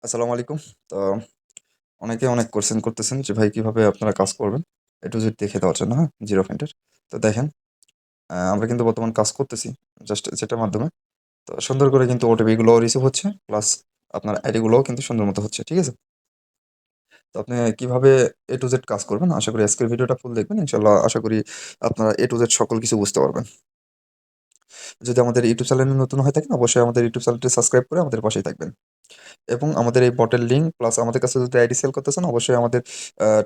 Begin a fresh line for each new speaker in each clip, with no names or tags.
আসসালামু আলাইকুম। তো অনেকে অনেক কোয়েশ্চেন করতেছেন যে ভাই কিভাবে আপনারা কাজ করবেন? A to Z দেখে দেওয়ার জন্য, হ্যাঁ? জিরো পয়েন্টের। তো দেখেন, আমরা কিন্তু বর্তমান কাজ করতেছি জাস্ট যেটার মাধ্যমে। তো সুন্দর করে কিন্তু ওটিপি গুলোও রিসিভ হচ্ছে। প্লাস আপনার আইডি গুলোও কিন্তু সুন্দর মতো হচ্ছে। ঠিক আছে? তো আপনি কিভাবে A to Z কাজ করবেন? আশা করি আজকের ভিডিওটা ফুল দেখবেন। ইনশাআল্লাহ আশা করি আপনারা A to Z সকল কিছু বুঝতে পারবেন। যদি আমাদের ইউটিউব চ্যানেলে নতুন হয়ে থাকেন, অবশ্যই আমাদের ইউটিউব চ্যানেলটি সাবস্ক্রাইব করে আমাদের পাশেই থাকবেন। এবং আমাদের এই বটের লিঙ্ক প্লাস আমাদের কাছে যদি আইডি সেল করতে চান অবশ্যই আমাদের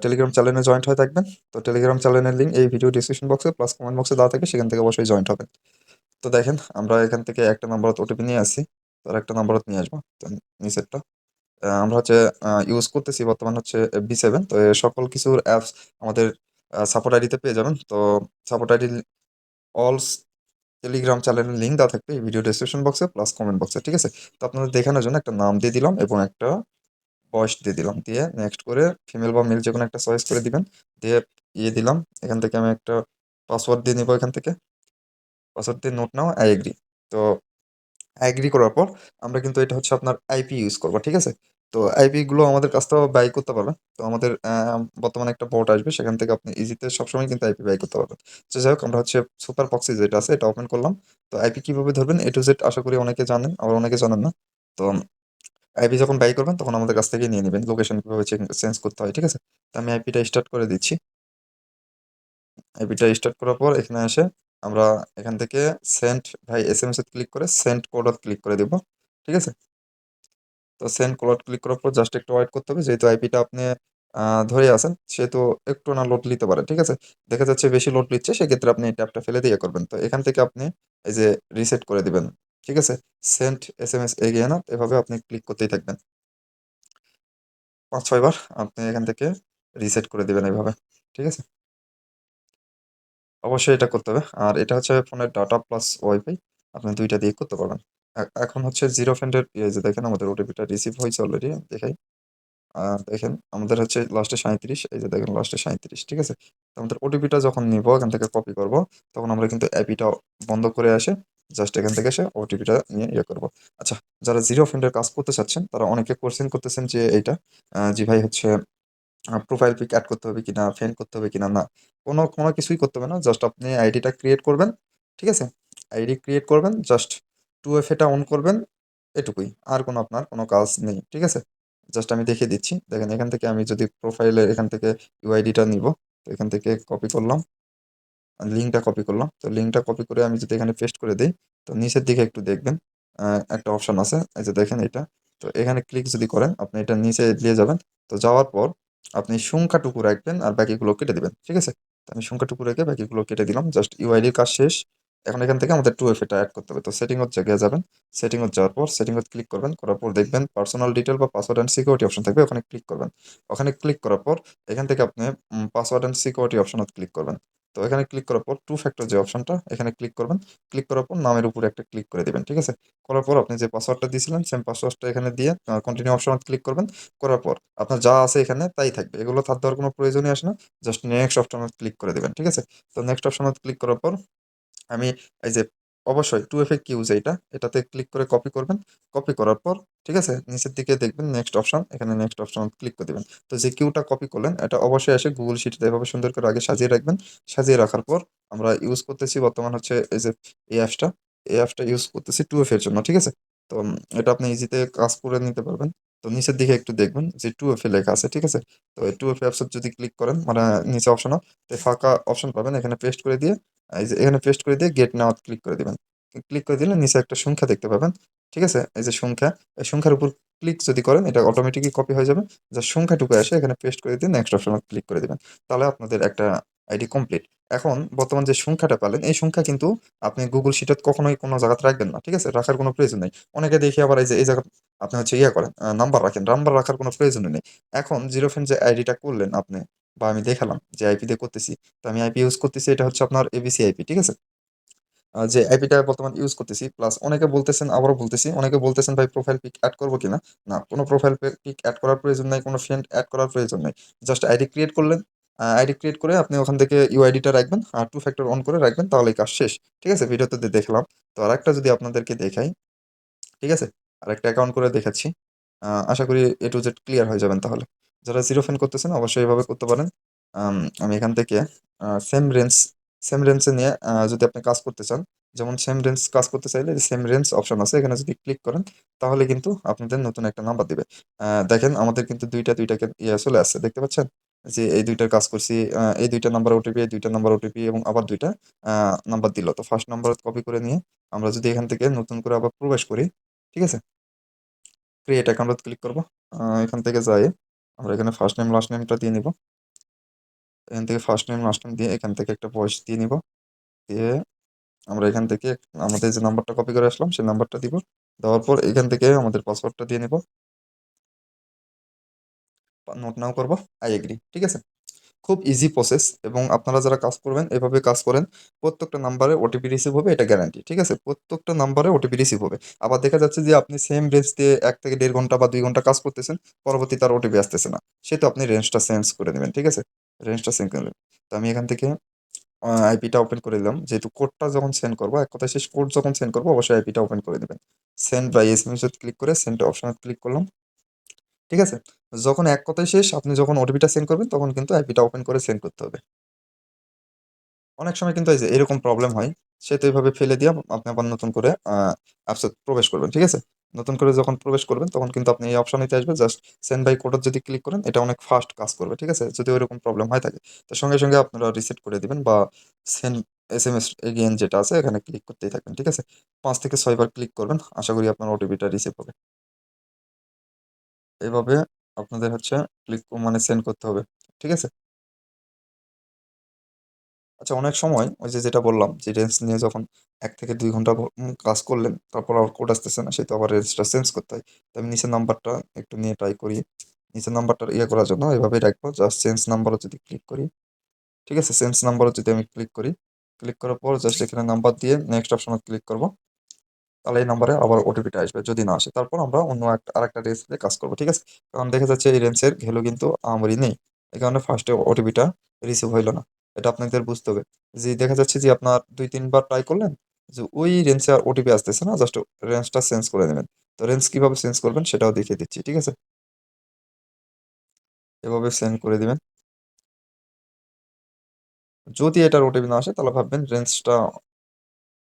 টেলিগ্রাম চ্যানেলে জয়েন্ট হয়ে থাকবেন। তো টেলিগ্রাম চ্যানেলের লিঙ্ক এই ভিডিও ডিসক্রিপশন বক্সে প্লাস কমেন্ট বক্সে দেওয়া থাকে, সেখান থেকে অবশ্যই জয়েন্ট হবেন। তো দেখেন, আমরা এখান থেকে একটা নাম্বারত ওটিপি নিয়ে আসছি। তো আরেকটা নাম্বারত নিয়ে আসবো। তো নিচেরটা আমরা হচ্ছে ইউজ করতেছি বর্তমান হচ্ছে B7। তো এ সকল কিছুর অ্যাপস আমাদের সাপোর্ট আইডিতে পেয়ে যাবেন। তো সাপোর্ট আইডি অল টেলিগ্রাম চ্যানেলের লিঙ্ক দেওয়া থাকবে এই ভিডিও ডেসক্রিপশন বক্সে প্লাস কমেন্ট বক্সে। ঠিক আছে? তো আপনাদের দেখানোর জন্য একটা নাম দিয়ে দিলাম এবং একটা বয়স দিয়ে দিলাম। দিয়ে নেক্সট করে ফিমেল বা মেল যেকোনো একটা চয়েস করে দিবেন। দিয়ে দিলাম। এখান থেকে আমি একটা পাসওয়ার্ড দিয়ে নিবো এখান থেকে। পাসওয়ার্ড দিয়ে নোট নাও আই এগ্রি। তো আই এগ্রি করার পর আমরা কিন্তু এটা হচ্ছে আপনার আইপি ইউজ করব। ঠিক আছে? তো আইপি গুলো আমাদের কাছ থেকেও বাই করতে পারবেন। তো আমাদের বর্তমানে একটা বট আসবে, সেখান থেকে আপনি ইজিতে সবসময় কিন্তু আইপি বাই করতে পারবেন। তো যাই হোক, আমরা হচ্ছে সুপার প্রক্সি যেটা আছে এটা ওপেন করলাম। তো আইপি কিভাবে ধরবেন A to Z আশা করি অনেকে জানেন, আবার অনেকে জানেন না। তো আইপি যখন বাই করবেন তখন আমাদের কাছ থেকেই নিয়ে নিবেন। লোকেশন কিভাবে চেঞ্জ করতে হয়। ঠিক আছে? তো আমি আইপিটা স্টার্ট করে দিচ্ছি। আইপিটা স্টার্ট করার পর এখানে এসে আমরা এখান থেকে সেন্ড ভাই এসএমএস এ ক্লিক করে সেন্ড কোড ক্লিক করে দিব। ঠিক আছে? তো সেন্ড কোড ক্লিক করার পর জাস্ট একটু ওয়েট করতে হবে। যেহেতু আইপিটা আপনি ধরে আছেন সেহেতু একটু না লোড নিতে পারে। ঠিক আছে? দেখা যাচ্ছে বেশি লোড নিচ্ছে, সেক্ষেত্রে আপনি এই ট্যাবটা ফেলে দিয়ে করবেন। তো এখান থেকে আপনি এই যে রিসেট করে দিবেন। ঠিক আছে? সেন্ড এসএমএস এগেইন এভাবে আপনি ক্লিক করতেই থাকবেন। ৫-৬ বার আপনি এখান থেকে রিসেট করে দিবেন এভাবে। ঠিক আছে? অবশ্যই এটা করতে হবে। আর এটা হচ্ছে ফোনের ডাটা প্লাস ওয়াইফাই। আপনি ২ টা দিয়ে করতে পারবেন। এখন হচ্ছে জিরো ফ্রেন্ডের যে দেখেন আমাদের ওটিপিটা রিসিভ হয়েছে অলরেডি দেখাই। দেখেন আমাদের হচ্ছে লাস্টে ৩৭, এই যে দেখেন লাস্টে ৩৭। ঠিক আছে? তো আমাদের ওটিপিটা যখন নিবো এখান থেকে কপি করব, তখন আমরা কিন্তু অ্যাপিটা বন্ধ করে আসে জাস্ট এখান থেকে এসে ওটিপিটা নিয়ে করব। আচ্ছা, যারা জিরো ফ্রেন্ডের কাজ করতে চাচ্ছেন তারা অনেকে কোয়েশ্চেন করতেছেন যে এইটা জি ভাই হচ্ছে প্রোফাইল পিক এড করতে হবে কিনা, ফ্রেন্ড করতে হবে কিনা? না। কোনো কিছুই করতে হবে না। জাস্ট আপনি আইডিটা ক্রিয়েট করবেন। ঠিক আছে? আইডি ক্রিয়েট করবেন। জাস্ট 2FA টা অন করবেন। এটুকুই। আর আপনার কোনো কাজ নেই। ঠিক আছে? জাস্ট আমি দেখিয়ে দিচ্ছি। দেখেন এখান থেকে আমি যদি প্রোফাইলের এখান থেকে ইউআইডিটা নিবো। তো এখান থেকে কপি করলাম। লিঙ্কটা কপি করলাম। তো লিঙ্কটা কপি করে আমি যদি এখানে পেস্ট করে দেই, তো নিচের দিকে একটু দেখবেন একটা অপশন আছে। এই যে দেখেন এটা। তো এখানে ক্লিক যদি করেন আপনি এটার নিচে দিয়ে যাবেন। তো যাওয়ার পর আপনি সংখ্যাটুকু রাখবেন আর বাকিগুলো কেটে দিবেন। ঠিক আছে? তো আমি সংখ্যাটুকু রেখে বাকিগুলো কেটে দিলাম। জাস্ট ইউআইডির কাজ শেষ। এখন এখান থেকে আমাদের 2FA টা এড করতে হবে। তো সেটিং এর জায়গায় যাবেন। সেটিং এ যাওয়ার পর সেটিং এ ক্লিক করবেন। করার পর দেখবেন পার্সোনাল ডিটেইল বা পাসওয়ার্ড অ্যান্ড সিকিউরিটি অপশন থাকবে। ওখানে ক্লিক করবেন। ওখানে ক্লিক করার পর এখান থেকে আপনি পাসওয়ার্ড অ্যান্ড সিকিউরিটি অপশনে ক্লিক করবেন। তো এখানে ক্লিক করার পর টু ফ্যাক্টর যে অপশনটা এখানে ক্লিক করবেন। ক্লিক করার পর নামের উপরে একটা ক্লিক করে দিবেন। ঠিক আছে? করার পর আপনি যে পাসওয়ার্ডটা দিয়েছিলেন সেম পাসওয়ার্ডটা এখানে দিয়ে কন্টিনিউ অপশনে ক্লিক করবেন। করার পর আপনার যা আছে এখানে তাই থাকবে। এগুলো থাক দেওয়ার কোনো প্রয়োজনই আসে না। জাস্ট নেক্সট অপশনে ক্লিক করে দিবেন। ঠিক আছে? তো নেক্সট অপশনে ক্লিক করার পর আমি এই যে অবশ্যই 2FA কিউ যেইটা এটাতে ক্লিক করে কপি করবেন। কপি করার পর ঠিক আছে? নিচের দিকে দেখবেন নেক্সট অপশন, এখানে নেক্সট অপশন ক্লিক করে দিবেন। তো যে কিউটা কপি করলেন এটা অবশ্যই এসে Google Sheet-এ এভাবে সুন্দর করে আগে সাজিয়ে রাখবেন। সাজিয়ে রাখার পর আমরা ইউজ করতেছি বর্তমান হচ্ছে এই যে এই অ্যাপসটা। এই অ্যাপসটা ইউজ করতেছি 2FA এর জন্য। ঠিক আছে? তো এটা আপনি ইজিতে কাজ করে নিতে পারবেন। তো নিচের দিকে একটু দেখবেন যে 2FA লেখা আছে। ঠিক আছে? তো এই 2FA অ্যাপসে যদি ক্লিক করেন মানে নিচে অপশন ফাঁকা অপশন পাবেন, এখানে পেস্ট করে দিয়ে এই যে এখানে পেস্ট করে দিয়ে গেট নাও ক্লিক করে দিবেন। ক্লিক করে দিলে নিচে একটা সংখ্যা দেখতে পাবেন। ঠিক আছে? এই যে সংখ্যা, এই সংখ্যার উপর ক্লিক যদি করেন এটা অটোমেটিকই কপি হয়ে যাবে। জাস্ট সংখ্যাটুকু এসে এখানে পেস্ট করে দিয়ে নেক্সট অপশনে ক্লিক করে দিবেন। তাহলে আপনাদের একটা আইডি কমপ্লিট। এখন বর্তমান যে সংখ্যাটা পেলেন এই সংখ্যা কিন্তু আপনি Google Sheet-এ কখনোই কোনো জায়গাতে রাখবেন না। ঠিক আছে? রাখার কোনো প্রয়োজন নেই। অনেকে দেখি আবার এই যে এই জায়গা আপনি হচ্ছে করেন নাম্বার রাখেন। নাম্বার রাখার কোনো প্রয়োজনই নেই। এখন জিরো ফ্রেন্ড যে আইডিটা করলেন আপনি বা আমি দেখালাম যে আইপি দিয়ে করতেছি। তো আমি আইপি ইউজ করতেছি, এটা হচ্ছে আপনার এবিসি আইপি। ঠিক আছে? যে আইপিটা বর্তমান ইউজ করতেছি প্লাস অনেকে বলতেছেন, আবারও বলতেছি, অনেকে বলতেছেন ভাই প্রোফাইল পিক এড করব কিনা? না, কোনো প্রোফাইল পিক এড করার প্রয়োজন নাই, কোনো ফ্রেন্ড এড করার প্রয়োজন নাই। জাস্ট আইডি ক্রিয়েট করলেন। আইডি ক্রিয়েট করে আপনি ওখান থেকে ইউআইডিটা রাখবেন আর টু ফ্যাক্টর অন করে রাখবেন, তাহলেই কাজ শেষ। ঠিক আছে? ভিডিওতে দেখলাম। তো আরেকটা যদি আপনাদেরকে দেখাই, ঠিক আছে? আরেকটা অ্যাকাউন্ট করে দেখাচ্ছি। আশা করি এ টু জেড ক্লিয়ার হয়ে যাবেন তাহলে। যারা জিরো ফ্যান করতেছেন অবশ্যই এভাবে করতে পারেন। আমি এখান থেকে সেম রেঞ্জ সেম রেঞ্জে নিয়ে যদি আপনি কাজ করতে চান, যেমন সেম রেঞ্জ কাজ করতে চাইলে সেম রেঞ্জ অপশন আছে, এখানে যদি ক্লিক করেন তাহলে কিন্তু আপনাদের নতুন একটা নাম্বার দিবে। দেখেন আমাদের কিন্তু দুইটা চলে আসছে, দেখতে পাচ্ছেন? যে এই ২ টার কাজ করছি, এই ২ টা নাম্বার ওটিপি, এই ২ টা নাম্বার ওটিপি এবং আবার ২ টা নাম্বার দিল। তো ফার্স্ট নাম্বার কপি করে নিয়ে আমরা যদি এখান থেকে নতুন করে আবার প্রবেশ করি, ঠিক আছে? ক্রিয়েট অ্যাকাউন্টত ক্লিক করব। এখান থেকে যাই আমরা এখানে ফার্স্ট নেম লাস্ট নেমটা দিয়ে নিব। এখান থেকে ফার্স্ট নেম লাস্ট নেম দিয়ে এখান থেকে একটা ভয়েস দিয়ে নিব। দিয়ে আমরা এখান থেকে আমাদের যে নাম্বারটা কপি করে আসলাম সেই নাম্বারটা দিব। দেওয়ার পর এখান থেকে আমাদের পাসওয়ার্ডটা দিয়ে নিব। নোট নাও করব, আই এগ্রি। ঠিক আছে? খুব ইজি প্রসেস এবং আপনারা যারা কাজ করবেন এভাবে কাজ করেন। প্রত্যেকটা নাম্বারে ওটিপি রিসিভ হবে, এটা গ্যারান্টি। ঠিক আছে? প্রত্যেকটা নাম্বারে ওটিপি রিসিভ হবে। আবার দেখা যাচ্ছে যে আপনি সেম রেঞ্জ দিয়ে ১ থেকে ১.৫ ঘন্টা বা ২ ঘন্টা কাজ করতেছেন, পরবর্তীতে আর ওটিপি আসতেছে না। সেহেতু আপনি রেঞ্জটা চেঞ্জ করে দিবেন। ঠিক আছে? রেঞ্জটা চেঞ্জ করে দিবেন। তো আমি এখান থেকে আইপিটা ওপেন করে দিলাম। যেহেতু কোডটা যখন সেন্ড করব, এক কথায় শেষ, কোড যখন সেন্ড করব অবশ্যই আইপিটা ওপেন করে দিবেন। সেন্ড বাই এসএমএস এ ক্লিক করে সেন্ড অপশনে ক্লিক করলাম। ঠিক আছে? যখন এক কথায় শেষ, আপনি যখন ওটিপিটা সেন্ড করবেন তখন কিন্তু আইপিটা ওপেন করে সেন্ড করতে হবে। অনেক সময় কিন্তু এই যে এরকম প্রবলেম হয়, সেহেতু এভাবে ফেলে দিয়ে আপনি আবার নতুন করে অ্যাপসে প্রবেশ করবেন। ঠিক আছে? নতুন করে যখন প্রবেশ করবেন তখন কিন্তু আপনি এই অপশনেতে আসবে, জাস্ট সেন্ড বাই কোডত যদি ক্লিক করেন এটা অনেক ফাস্ট কাজ করবে। ঠিক আছে? যদি ওইরকম প্রবলেম হয়ে থাকে তো সঙ্গে আপনারা রিসেট করে দিবেন বা সেন্ড এসএমএস এগেইন যেটা আছে এখানে ক্লিক করতেই থাকবেন। ঠিক আছে? ৫ থেকে ৬ বার ক্লিক করবেন। আশা করি আপনার ওটিপিটা রিসিভ হবে। এভাবে আপনাদের হচ্ছে ক্লিক মানে সেন্ড করতে হবে। ঠিক আছে? আচ্ছা, অনেক সময় ওই যে যেটা বললাম যে রেঞ্জ নিয়ে যখন ১ থেকে ২ ঘন্টা কাজ করলেন, তারপর আর কোড আসতেছে না, সেহেতু আবার রেঞ্জটা চেঞ্জ করতে হয়। তো আমি নিচের নাম্বারটা একটু নিয়ে ট্রাই করি। নিচের নাম্বারটা করার জন্য এভাবেই রাখবো। জাস্ট চেঞ্জ নাম্বারও যদি ক্লিক করি, ঠিক আছে? চেঞ্জ নাম্বারও যদি আমি ক্লিক করি, ক্লিক করার পর জাস্ট এখানে নাম্বার দিয়ে নেক্সট অপশনে ক্লিক করব। তাহলে এই নাম্বারে আবার ওটিপিটা আসবে। যদি না আসে তারপর আমরা অন্য আরেকটা রেঞ্জ দিয়ে কাজ করব। ঠিক আছে? কারণ দেখা যাচ্ছে এই রেঞ্জের ভ্যালু কিন্তু আমারই নেই। এই কারণে ফার্স্টে ওটিপিটা রিসিভ হইল না। এটা আপনাদের বুঝতে হবে। যে দেখা যাচ্ছে যে আপনার ২-৩ বার ট্রাই করলেন, যে ওই রেঞ্জে আর ওটিপি আসতেছে না, জাস্ট রেঞ্জটা চেঞ্জ করে নেবেন। তো রেঞ্জ কিভাবে চেঞ্জ করবেন সেটাও দেখিয়ে দিচ্ছি। ঠিক আছে? এভাবে সেন্ড করে দিবেন। যদি এটার ওটিপি না আসে তাহলে ভাববেন রেঞ্জটা,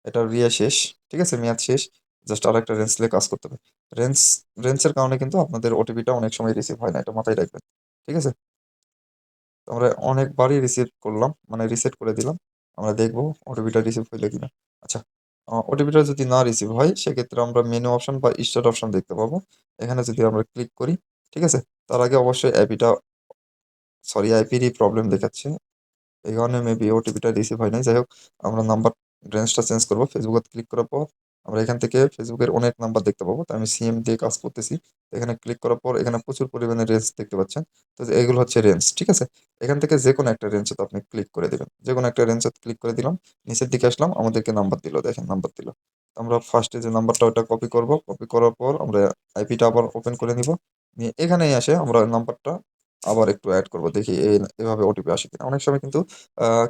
এটার শেষ। ঠিক আছে? মেয়াদ শেষ। জাস্ট আরেকটা রেঞ্জ দিয়ে কাজ করতে হবে। রেঞ্জ রেঞ্জের কারণে কিন্তু আপনাদের ওটিপিটা অনেক সময় রিসিভ হয় না। এটা মাথায় রাখবেন। ঠিক আছে? তো আমরা অনেকবারই রিসিভ করলাম, মানে রিসেট করে দিলাম। আমরা দেখব ওটিপিটা রিসিভ হইলো কিনা। আচ্ছা, ওটিপিটা যদি না রিসিভ হয় সেক্ষেত্রে আমরা মেনু অপশন বা স্টার্ট অপশন দেখতে পাবো। এখানে যদি আমরা ক্লিক করি, ঠিক আছে? তার আগে অবশ্যই আইপিরই প্রবলেম দেখাচ্ছে। এই কারণে মেবি ওটিপিটা রিসিভ হয় নাই। যাই হোক, আমরা নাম্বার রেঞ্জটা চেঞ্জ করব। ফেসবুকে ক্লিক করার পর আমরা এখান থেকে ফেসবুকের অনেক নাম্বার দেখতে পাবো। তো আমি সিএম দিয়ে কাজ করতেছি। তো এখানে ক্লিক করার পর এখানে প্রচুর পরিমাণে রেঞ্জ দেখতে পাচ্ছেন। তো যে এগুলো হচ্ছে রেঞ্জ। ঠিক আছে? এখান থেকে যেকোনো একটা রেঞ্জে তো আপনি ক্লিক করে দিবেন। যেকোনো একটা রেঞ্জে ক্লিক করে দিলাম। নিচের দিকে আসলাম, আমাদেরকে নাম্বার দিল। দেখেন নাম্বার দিল। তো আমরা ফার্স্টে যে নাম্বারটা ওটা কপি করব। কপি করার পর আমরা আইপিটা আবার ওপেন করে নিব। নিয়ে এখানেই আসে আমরা নাম্বারটা আবার একটু এড করব। দেখি এভাবে ওটিপি আসে কিনা। অনেক সময় কিন্তু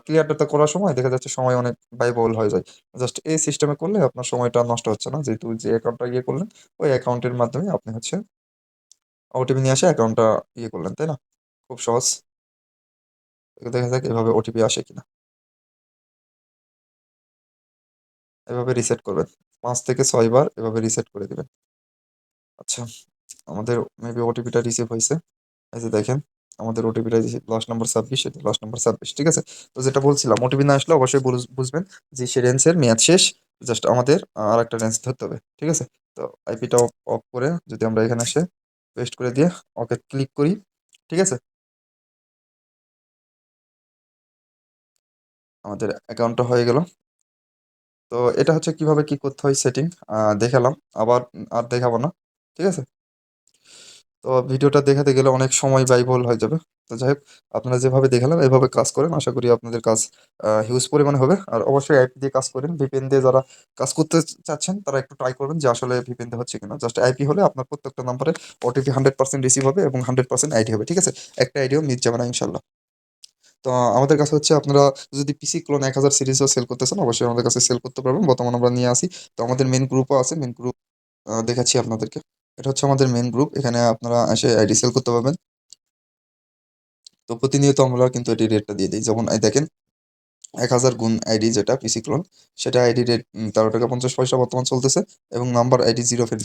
ক্লিয়ার ডাটা করার সময় দেখা যাচ্ছে সময় অনেক ব্যয়বহুল হয়ে যায়। জাস্ট এই সিস্টেমে করলে আপনার সময়টা নষ্ট হচ্ছে না। যেহেতু যে অ্যাকাউন্টটা করলেন, ওই অ্যাকাউন্টের মাধ্যমে আপনি হচ্ছে ওটিপি নিয়ে আসে অ্যাকাউন্টটা করলেন, তাই না? খুব সহজ। দেখা যাক এভাবে ওটিপি আসে কিনা। এভাবে রিসেট করবেন। ৫ থেকে ৬ বার এভাবে রিসেট করে দিবেন। আচ্ছা, আমাদের মেবি ওটিপিটা রিসিভ হইছে। এই যে দেখেন, আমাদের ওটিপিটা রিসিভ লাস্ট নাম্বার ২৬, এই যে লাস্ট নাম্বার ২৬। ঠিক আছে? তো যেটা বলছিলাম, ওটিপি না আসলে অবশ্যই বুঝবেন যে সে রেঞ্জের মেয়াদ শেষ। জাস্ট আমাদের আরেকটা রেঞ্জ ধরতে হবে। ঠিক আছে? তো আইপিটা অফ করে যদি আমরা এখানে এসে পেস্ট করে দিয়ে ওকে ক্লিক করি। ঠিক আছে? আমাদের অ্যাকাউন্টটা হয়ে গেল। তো এটা হচ্ছে কিভাবে কি করতে হয় সেটিং দেখালাম। আবার আর দেখাবো না। ঠিক আছে? তো ভিডিওটা দেখাতে গেলে অনেক সময় ব্যয়বহুল হয়ে যাবে। তো যাই হোক, আপনারা যেভাবে দেখালাম এভাবে কাজ করেন। আশা করি আপনাদের কাজ হিউজ পরিমাণে হবে। আর অবশ্যই আইপি দিয়ে কাজ করেন। ভিপিএন দিয়ে যারা কাজ করতে চাচ্ছেন তারা একটু ট্রাই করবেন যে আসলে ভিপিএন দিয়ে হচ্ছে কিনা। জাস্ট আইপি হলে আপনার প্রত্যেকটা নাম্বারে ওটিপি 100% রিসিভ হবে এবং 100% আইডি হবে। ঠিক আছে? একটা আইডিও মিস যাবে না ইনশাআল্লাহ। তো আমাদের কাছে হচ্ছে আপনারা যদি পিসি ক্লোন ১০০০ সিরিজও সেল করতে চান অবশ্যই আমাদের কাছে সেল করতে পারবেন। বর্তমানে আমরা নিয়ে আসি। তো আমাদের মেইন গ্রুপও আছে। মেইন গ্রুপ দেখাচ্ছি আপনাদেরকে। এটা হচ্ছে আমাদের মেইন গ্রুপ। এখানে আপনারা এসে আইডি সেল করতে পারবেন। তো প্রতিনিয়ত আমরা কিন্তু এটি রেটটা দিয়ে দিই। যেমন এই দেখেন ১,০০০ গুণ আইডি যেটা পিসি ক্লোন, সেটা আইডি রেট ৳১৩.৫০ বর্তমান চলতেছে এবং নাম্বার আইডি জিরো ফেল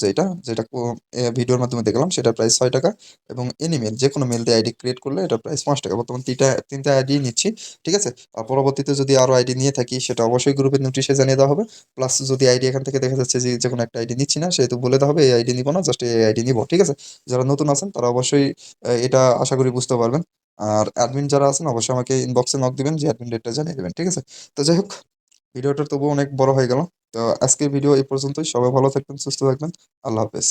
যেটা ভিডিওর মাধ্যমে দেখলাম সেটার প্রাইস ৳৬ এবং এনিমেল যেকোনো মেল দিয়ে আইডি ক্রিয়েট করলে এটার প্রাইস ৳৫। বর্তমান ৩টা আইডি নিচ্ছি। ঠিক আছে? আর পরবর্তীতে যদি আরো আইডি নিয়ে থাকি সেটা অবশ্যই গ্রুপের নোটিশে জানিয়ে দেওয়া হবে। প্লাস যদি আইডি এখান থেকে দেখা যাচ্ছে যে যেকোনো একটা আইডি নিচ্ছি না সেহেতু বলে দেওয়া হবে এই আইডি নিবো না, জাস্ট এই আইডি নিবো। ঠিক আছে? যারা নতুন আছেন তারা অবশ্যই এটা আশা করি বুঝতে পারবেন। আর অ্যাডমিন যারা আছেন অবশ্যই আমাকে ইনবক্সে নক দিবেন যে অ্যাডমিন ডেটটা জানিয়ে দিবেন। ঠিক আছে? তো যাই হোক ভিডিওটা তবুও অনেক বড় হয়ে গেল। তো আজকের ভিডিও এই পর্যন্তই। সবাই ভালো থাকবেন, সুস্থ থাকবেন। আল্লাহ হাফেজ।